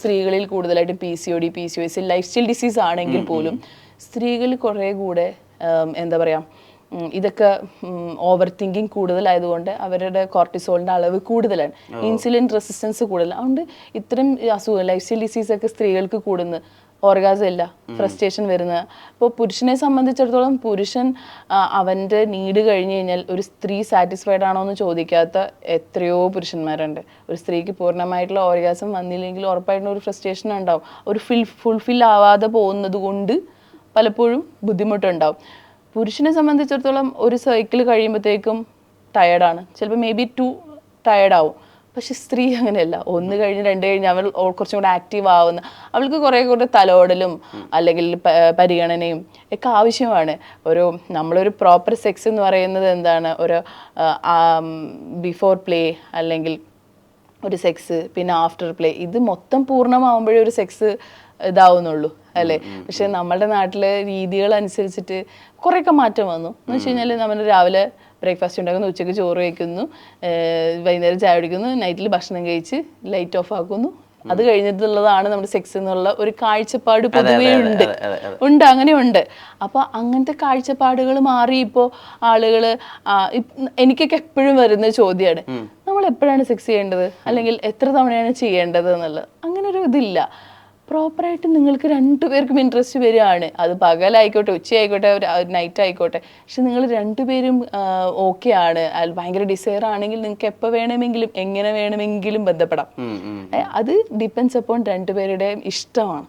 സ്ത്രീകളിൽ കൂടുതലായിട്ട് PCOD, PCOS, life style disease ആണെങ്കിൽ പോലും സ്ത്രീകൾ കുറേ കൂടെ എന്താ പറയുക ഇതൊക്കെ ഓവർ തിങ്കിങ് കൂടുതലായതുകൊണ്ട് അവരുടെ കോർട്ടിസോളിൻ്റെ അളവ് കൂടുതലാണ്, ഇൻസുലിൻ റെസിസ്റ്റൻസ് കൂടുതലാണ്. അതുകൊണ്ട് ഇത്തരം അസുഖം ലൈഫ് സ്റ്റൈൽ ഡിസീസൊക്കെ സ്ത്രീകൾക്ക് കൂടുന്നു. ഓർഗാസം ഇല്ല, ഫ്രസ്ട്രേഷൻ വരുന്നത്. ഇപ്പോൾ പുരുഷനെ സംബന്ധിച്ചിടത്തോളം പുരുഷൻ അവൻ്റെ നീഡ് കഴിഞ്ഞ് കഴിഞ്ഞാൽ ഒരു സ്ത്രീ സാറ്റിസ്ഫൈഡ് ആണോ എന്ന് ചോദിക്കാത്ത എത്രയോ പുരുഷന്മാരുണ്ട്. ഒരു സ്ത്രീക്ക് പൂർണ്ണമായിട്ടുള്ള ഓർഗാസം വന്നില്ലെങ്കിൽ ഉറപ്പായിട്ടും ഒരു ഫ്രസ്ട്രേഷൻ ഉണ്ടാവും. ഒരു ഫുൾഫിൽ ആവാതെ പോകുന്നത് കൊണ്ട് പലപ്പോഴും ബുദ്ധിമുട്ടുണ്ടാവും. പുരുഷനെ സംബന്ധിച്ചിടത്തോളം ഒരു സൈക്കിൾ കഴിയുമ്പോഴത്തേക്കും ടയേർഡാണ്, ചിലപ്പോൾ മേ ബി ടയേർഡാവും. പക്ഷെ സ്ത്രീ അങ്ങനെയല്ല, 1 കഴിഞ്ഞ് 2 കഴിഞ്ഞ് അവൾ കുറച്ചും കൂടെ ആക്റ്റീവ് ആവുന്ന, അവൾക്ക് കുറേ കൂടെ തലോടലും അല്ലെങ്കിൽ പരിഗണനയും ഒക്കെ ആവശ്യമാണ്. നമ്മളൊരു പ്രോപ്പർ സെക്സ് എന്ന് പറയുന്നത് എന്താണ്, ഒരു ബിഫോർ പ്ലേ അല്ലെങ്കിൽ ഒരു സെക്സ്, പിന്നെ ആഫ്റ്റർ പ്ലേ, ഇത് മൊത്തം പൂർണ്ണമാകുമ്പോഴേ ഒരു സെക്സ് ഇതാവുന്നുള്ളൂ അല്ലേ. പക്ഷെ നമ്മുടെ നാട്ടിലെ രീതികൾ അനുസരിച്ചിട്ട് കുറേയൊക്കെ മാറ്റം വന്നു എന്ന് വെച്ച് കഴിഞ്ഞാൽ നമ്മൾ രാവിലെ ബ്രേക്ക്ഫാസ്റ്റ് ഉണ്ടാക്കുന്നു, ഉച്ചയ്ക്ക് ചോറ് വയ്ക്കുന്നു, വൈകുന്നേരം ചായ കുടിക്കുന്നു, നൈറ്റിൽ ഭക്ഷണം കഴിച്ച് ലൈറ്റ് ഓഫ് ആക്കുന്നു, അത് കഴിഞ്ഞിട്ടുള്ളതാണ് നമ്മുടെ സെക്സ് എന്നുള്ള ഒരു കാഴ്ചപ്പാട് പൊതുവേ ഉണ്ട്, അങ്ങനെയുണ്ട്. അപ്പോൾ അങ്ങനത്തെ കാഴ്ചപ്പാടുകൾ മാറി ഇപ്പോൾ ആളുകൾ, എനിക്കൊക്കെ എപ്പോഴും വരുന്ന ചോദ്യമാണ്, നമ്മൾ എപ്പോഴാണ് സെക്സ് ചെയ്യേണ്ടത് അല്ലെങ്കിൽ എത്ര തവണയാണ് ചെയ്യേണ്ടത് എന്നുള്ളത്. അങ്ങനെ ഒരു ഇതില്ല. പ്രോപ്പറായിട്ട് നിങ്ങൾക്ക് 2 പേർക്കും ഇൻട്രസ്റ്റ് വരികയാണ്, അത് പകലായിക്കോട്ടെ, ഉച്ചയായിക്കോട്ടെ, നൈറ്റ് ആയിക്കോട്ടെ, പക്ഷെ നിങ്ങൾ 2 പേരും ഓക്കെ ആണ്, ഭയങ്കര ഡിസയർ ആണെങ്കിൽ നിങ്ങൾക്ക് എപ്പോൾ വേണമെങ്കിലും എങ്ങനെ വേണമെങ്കിലും ബന്ധപ്പെടാം. അത് ഡിപ്പെൻസ് അപ്പോൺ 2 പേരുടെയും ഇഷ്ടമാണ്.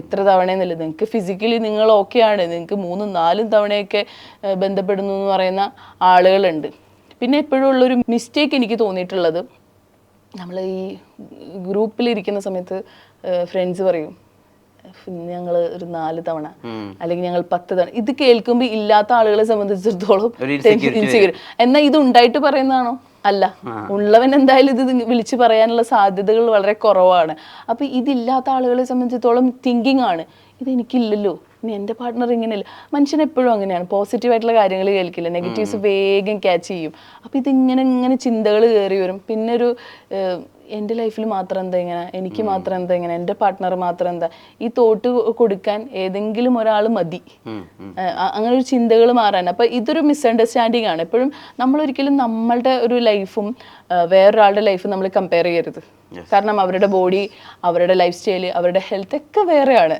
എത്ര തവണയെന്നുള്ളത് നിങ്ങൾക്ക് ഫിസിക്കലി നിങ്ങൾ ഓക്കെ ആണ്, നിങ്ങൾക്ക് 3, 4 തവണയൊക്കെ ബന്ധപ്പെടുന്നു എന്ന് പറയുന്ന ആളുകളുണ്ട്. പിന്നെ എപ്പോഴും ഉള്ളൊരു മിസ്റ്റേക്ക് എനിക്ക് തോന്നിയിട്ടുള്ളത്, നമ്മൾ ഈ ഗ്രൂപ്പിലിരിക്കുന്ന സമയത്ത് ഫ്രണ്ട്സ് പറയും ഞങ്ങൾ ഒരു 4 തവണ അല്ലെങ്കിൽ ഞങ്ങൾ 10 തവണ. ഇത് കേൾക്കുമ്പോൾ ഇല്ലാത്ത ആളുകളെ സംബന്ധിച്ചിടത്തോളം ഇൻസെക്യൂർ. എന്നാൽ ഇത് ഉണ്ടായിട്ട് പറയുന്നതാണോ? അല്ല, ഉള്ളവൻ എന്തായാലും ഇത് വിളിച്ച് പറയാനുള്ള സാധ്യതകൾ വളരെ കുറവാണ്. അപ്പോൾ ഇതില്ലാത്ത ആളുകളെ സംബന്ധിച്ചിടത്തോളം തിങ്കിങ് ആണ്, ഇതെനിക്കില്ലല്ലോ, ഇനി എൻ്റെ പാർട്ട്ണർ ഇങ്ങനെയല്ല. മനുഷ്യൻ എപ്പോഴും അങ്ങനെയാണ്, പോസിറ്റീവായിട്ടുള്ള കാര്യങ്ങൾ കേൾക്കില്ല, നെഗറ്റീവ്സ് വേഗം ക്യാച്ച് ചെയ്യും. അപ്പോൾ ഇങ്ങനെ ചിന്തകൾ കയറി വരും. പിന്നെ എൻ്റെ ലൈഫിൽ മാത്രം എന്താ ഇങ്ങനെ, എനിക്ക് മാത്രം എന്താ ഇങ്ങനെ, എൻ്റെ പാർട്ട്ണർ മാത്രം എന്താ, ഈ തോട്ട് കൊടുക്കാൻ ഏതെങ്കിലും ഒരാൾ മതി, അങ്ങനെ ഒരു ചിന്തകൾ മാറാൻ. അപ്പോൾ ഇതൊരു മിസ്അണ്ടർസ്റ്റാൻഡിങ് ആണ്. എപ്പോഴും നമ്മളൊരിക്കലും നമ്മളുടെ ഒരു ലൈഫും വേറൊരാളുടെ ലൈഫും നമ്മൾ കമ്പയർ ചെയ്യരുത്. കാരണം അവരുടെ ബോഡി, അവരുടെ ലൈഫ് സ്റ്റൈല്, അവരുടെ ഹെൽത്ത് ഒക്കെ വേറെയാണ്.